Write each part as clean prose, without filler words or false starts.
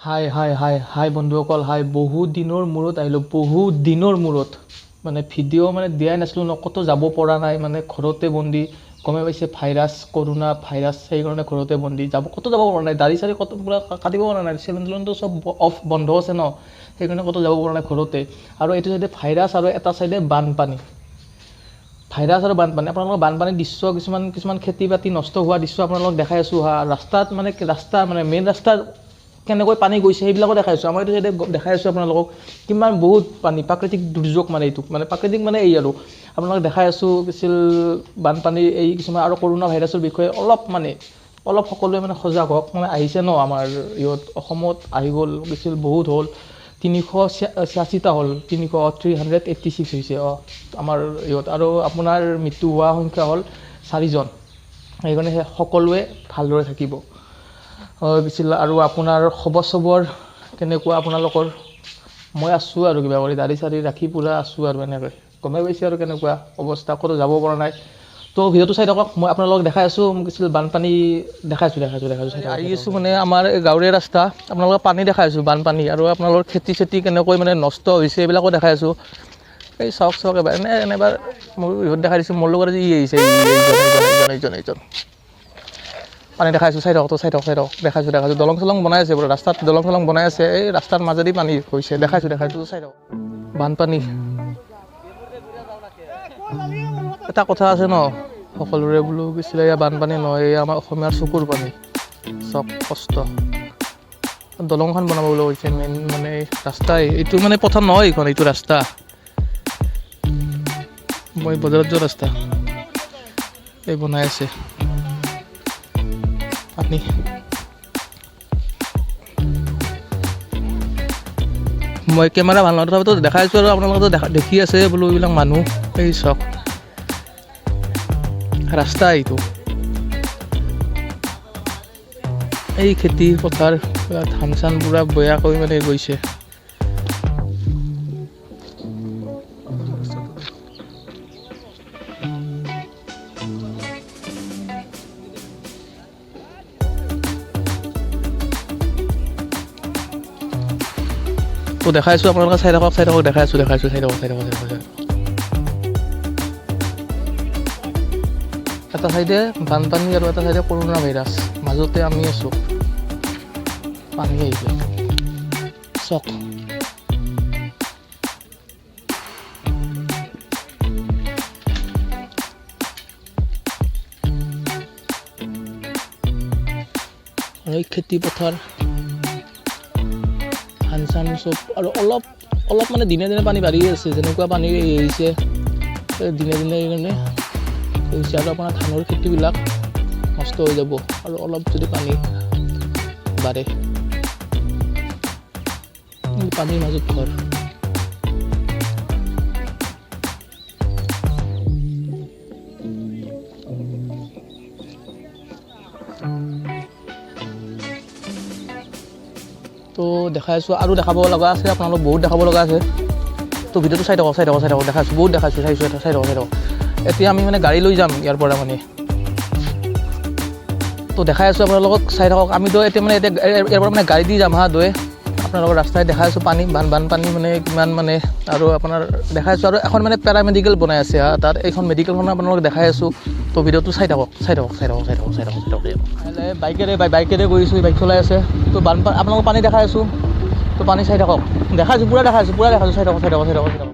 হাই বন্ধুসকল, বহুত দিনৰ মূৰত আহিলোঁ, বহুত দিনৰ মূৰত। মানে ভিডিঅ' মানে দিয়াই নাছিলোঁ ন, ক'তো যাব পৰা নাই, মানে ঘৰতে বন্দি। গমে পাইছে কৰোণা ভাইৰাছ, সেইকাৰণে ঘৰতে বন্দি, ক'তো যাব পৰা নাই। দাড়ি চাৰি ক'তো পূৰা কাটিব পৰা নাই, চেলুন তেলুনটো চব বন্ধ আছে ন, সেইকাৰণে ক'তো যাব পৰা নাই ঘৰতে। আৰু এইটো চাইডে ভাইৰাছ আৰু এটা চাইডে বানপানী। ভাইৰাছ আৰু বানপানী, আপোনালোকৰ বানপানীৰ দৃশ্য কিছুমান খেতি বাতি নষ্ট হোৱা দৃশ্য আপোনালোকক দেখাই আছোঁ ৰাস্তাত মানে মেইন ৰাস্তাৰ কেনেকৈ পানী গৈছে সেইবিলাকো দেখাই আছোঁ। আমাৰ এইটো চাইডে দেখাই আছোঁ আপোনালোকক কিমান বহুত পানী, প্ৰাকৃতিক দুৰ্যোগ মানে এইটো, মানে প্ৰাকৃতিক মানে এই আৰু আপোনালোকক দেখাই আছোঁ কিছু বানপানী এই কিছুমান আৰু কৰোণা ভাইৰাছৰ বিষয়ে অলপ সকলোৱে মানে সজাগ হওক। মানে আহিছে ন আমাৰ অসমত আহি গ'ল কিছু বহুত হ'ল, 386টা হ'ল, 386 হৈছে আমাৰ আৰু আপোনাৰ মৃত্যু হোৱা সংখ্যা হ'ল 4জন। সেইকাৰণে সকলোৱে ভালদৰে থাকিব আৰু আপোনাৰ খবৰ কেনেকুৱা আপোনালোকৰ? মই আছোঁ আৰু কিবা কৰি দাড়ি চাৰি ৰাখি পূৰা আছোঁ আৰু এনেকৈ গমে পাইছে আৰু কেনেকুৱা অৱস্থা, ক'তো যাব পৰা নাই। তো ভিডিঅ'টো চাই থাকক, মই আপোনালোকক দেখাই আছোঁ কিছু বানপানী দেখাইছোঁ আহি আছোঁ। মানে আমাৰ গাঁৱৰীয়া ৰাস্তা, আপোনালোকক পানী দেখাই আছোঁ, বানপানী আৰু আপোনালোকৰ খেতি চেতি কেনেকৈ মানে নষ্ট হৈছে এইবিলাকো দেখাই আছোঁ। এই চাওক এবাৰ এনেবাৰ মোৰ ভিডিঅ'ত দেখাই দিছোঁ, মোৰ লগত আজি আহিছে এইজন পানী দেখাইছোঁ, চাই থাকক দেখাইছোঁ। দলং চলং বনাই আছে, ৰাস্তাত দলং চলং বনাই আছে, এই ৰাস্তাৰ মাজেদি পানী হৈছে, দেখাইছোঁ চাই থাকক। বানপানী এটা কথা আছে ন, সকলোৰে বোলো গৈছিলে বানপানী নহয়, এই আমাৰ অসমীয়াৰ চকুৰ পানী। চব কষ্ট, দলংখন বনাব বুলি কৈছে, মেইন মানে ৰাস্তাই এইটো, মানে পথৰ নহয় এইখন, এইটো ৰাস্তা মই বজাৰত যোৱা ৰাস্তা, এই বনাই আছে পানী। মই কেমেৰা ভাল নহয় তথাপিতো দেখাই আছোঁ আৰু আপোনালোকেতো দেখি আছে বোলো এইবিলাক মানুহ। এই চাওক ৰাস্তা, এইটো এই খেতি পথাৰ ধান চান পূৰা বেয়াকৈ মানে গৈছে। তো দেখাইছোঁ আপোনালোকে চাই থাকক, দেখাইছোঁ চাই থাকক। এটা চাইডে বানপানী আৰু এটা চাইডে কৰোণা ভাইৰাছ, মাজতে আমি আছোঁ, পানী আহিছে চক। এই খেতি পথাৰ ধান চান চব, আৰু অলপ মানে দিনে পানী বাঢ়ি আছে, যেনেকুৱা পানী আহিছে দিনে সেইকাৰণে হৈছে। আৰু আপোনাৰ ধানৰ খেতিবিলাক নষ্ট হৈ যাব আৰু অলপ যদি পানী বাঢ়ে। পানীৰ মাজত ঘৰ, তো দেখাই আছোঁ আৰু দেখাব লগা আছে, আপোনালোক বহুত দেখাব লগা আছে। তো ভিডিঅ'টো চাই থাকক, দেখাইছোঁ বহুত চাই থাকক। এতিয়া আমি মানে গাড়ী লৈ যাম ইয়াৰ পৰা মানে, তো দেখাই আছোঁ আপোনালোকক, চাই থাকক। আমিতো এতিয়া ইয়াৰ পৰা মানে গাড়ী দি যাম আপোনালোকৰ ৰাস্তাই দেখাই আছোঁ পানী, বানপানী মানে কিমান মানে। আৰু আপোনাৰ দেখাই আছোঁ আৰু এখন মানে পেৰামেডিকেল বনাই আছে তাত, এইখন মেডিকেলখন আপোনালোকক দেখাই আছোঁ। তো ভিডিঅ'টো চাই থাকক। বাইকেৰে গৈছোঁ, বাইক চলাই আছে। তো আপোনালোকক পানী দেখাই আছোঁ, তো পানী চাই থাকক, পূৰা দেখাইছোঁ, চাই থাকক।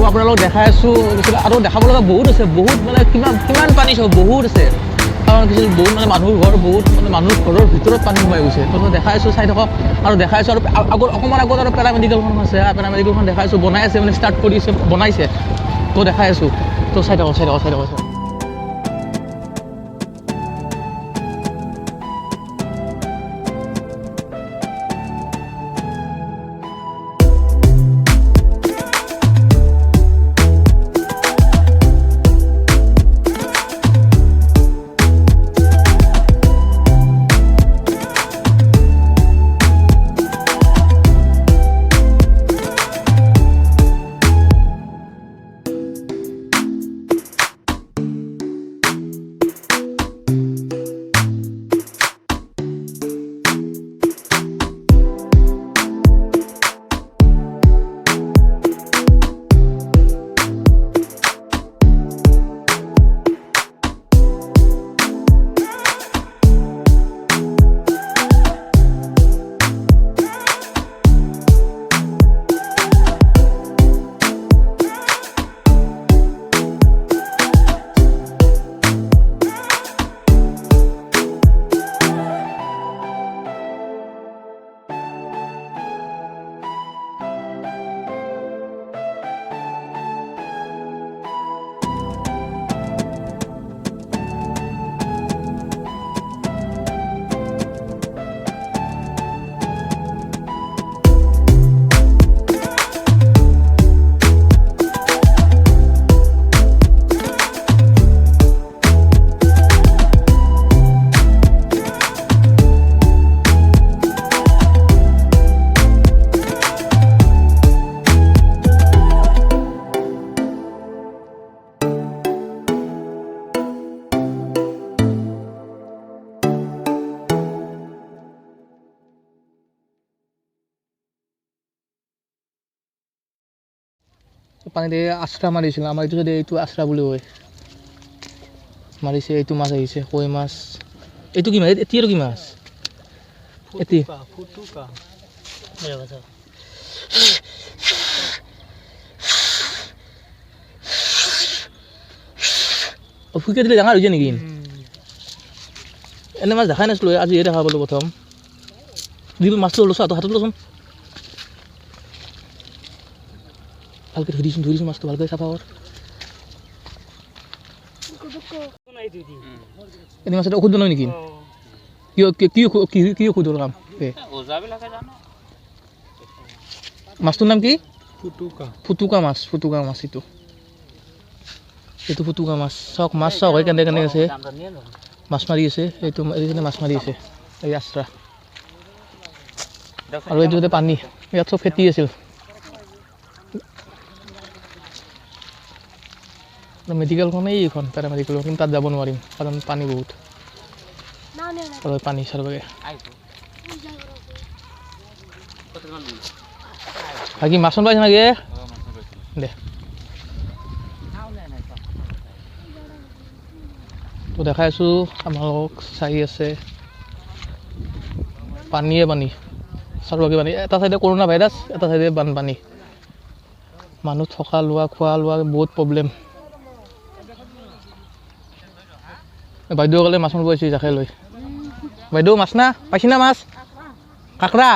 আপোনালোকক দেখাই আছোঁ আৰু দেখাব লগা বহুত আছে বহুত মানে কিমান পানী চাব বহুত আছে কাৰণ কিছু বহুত মানে মানুহৰ ঘৰ বহুত মানে মানুহৰ ঘৰৰ ভিতৰত পানী সোমাই গৈছে তো দেখাই আছোঁ চাই থাকক আৰু দেখাই আছোঁ আৰু আগত অকণমান আগত আৰু পেৰামেডিকেলখন আছে পেৰামেডিকেলখন দেখাই আছোঁ বনাই আছে মানে ষ্টাৰ্ট কৰিছে বনাইছে তো দেখাই আছোঁ তো চাই থাকক পানীতে আশ্ৰা মাৰিছিল আমাৰ এইটো যদি এইটো আশ্ৰা বুলি কয় মাৰিছে এইটো মাছ আহিছে কই মাছ এইটো কি মাছ এটি আৰু কি মাছ এটি ফুটুকা ফুটুকা দিলে ডাঙৰ হৈ যায় নেকি এনে মাছ দেখাই নাছিলোঁ আজিহে দেখা পালোঁ প্ৰথম যিবোৰ মাছটো লৈছোঁ হাতত লৈচোন ভালকৈ ধৰিছোঁ মাছটো ভালকৈ চাফা কৰ এনে মাছ এটা ঔষধ বনাই নেকি কি ঔষধৰ কাম মাছটোৰ নাম কি ফুটুকা মাছ এইটো ফুটুকা মাছ চাওক মাছ চাওক কেনে আছে মাছ মাৰি আছে এইটো মাছ মাৰি আছে এই আশ্ৰা আৰু এইটো পানী ইয়াত চব খেতি আছিল মেডিকেলখনেই এইখন পেৰামেডিকেল কিন্তু তাত যাব নোৱাৰিম কাৰণ পানী বহুত পানী চাৰবাগে বাকী মাছ পাইছে নাকি দে তো দেখাই আছোঁ আপোনালোকক চাই আছে পানীয়ে পানী চাৰবাগে পানী এটা চাইডে কৰোণা ভাইৰাছ এটা চাইডে বানপানী মানুহ থকা লোৱা খোৱা লোৱা বহুত প্ৰব্লেম বাইদেউ ক'লে মাছ মাৰিব আহিছে জাকে লৈ বাইদেউ মাছ না পাইছি না মাছ কাকৰা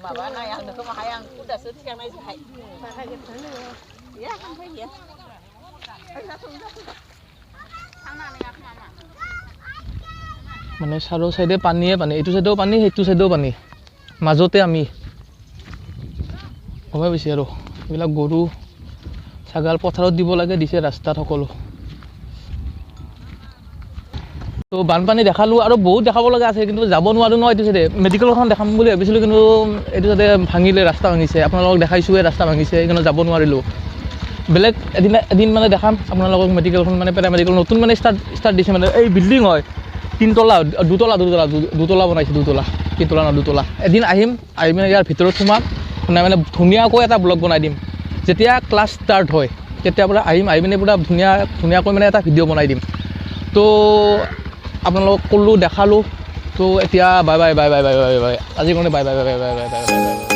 Bawa na yang dekat mahayang udah setiap mai hai. Pakai gitu. Ya, kan phải vậy. মানে চাৰো সাইডে পানীয়ে পানী এইটো সাইডেও পানী সেইটো সাইডেও পানী মাজতে আমি গমে বেছি আৰু এইবিলাক গৰু ছাগাল পথাৰত দিব লাগে দিছে ৰাস্তাত সকলো তো বানপানী দেখালো আৰু বহুত দেখাব লগা আছে কিন্তু যাব নোৱাৰো ন এইটো সাইডে মেডিকেলখন দেখাম বুলি ভাবিছিলো কিন্তু এইটো সাইডে ভাঙিলে ৰাস্তা ভাঙিছে আপোনালোকক দেখাইছো ৰাস্তা ভাঙিছে কিন্তু যাব নোৱাৰিলো বেলেগ এদিন মানে দেখাম আপোনালোকক মেডিকেলখন মানে পেৰামেডিকেল নতুন মানে ষ্টাৰ্ট দিছে মানে এই বিল্ডিং হয় তিনতলা দুতলা বনাইছোঁ দুতলা তিনতলা নহয় দুতলা এদিন আহিম আহি পিনে ইয়াৰ ভিতৰত সোমাম মানে ধুনীয়াকৈ এটা ব্লগ বনাই দিম যেতিয়া ক্লাছ ষ্টাৰ্ট হয় তেতিয়াৰ পৰা আহিম আহি পিনে পুৰা ধুনীয়াকৈ মানে এটা ভিডিঅ' বনাই দিম তো আপোনালোকক ক'লোঁ দেখালোঁ তো এতিয়া বাই বাই আজিৰ কাৰণে বাই বাই।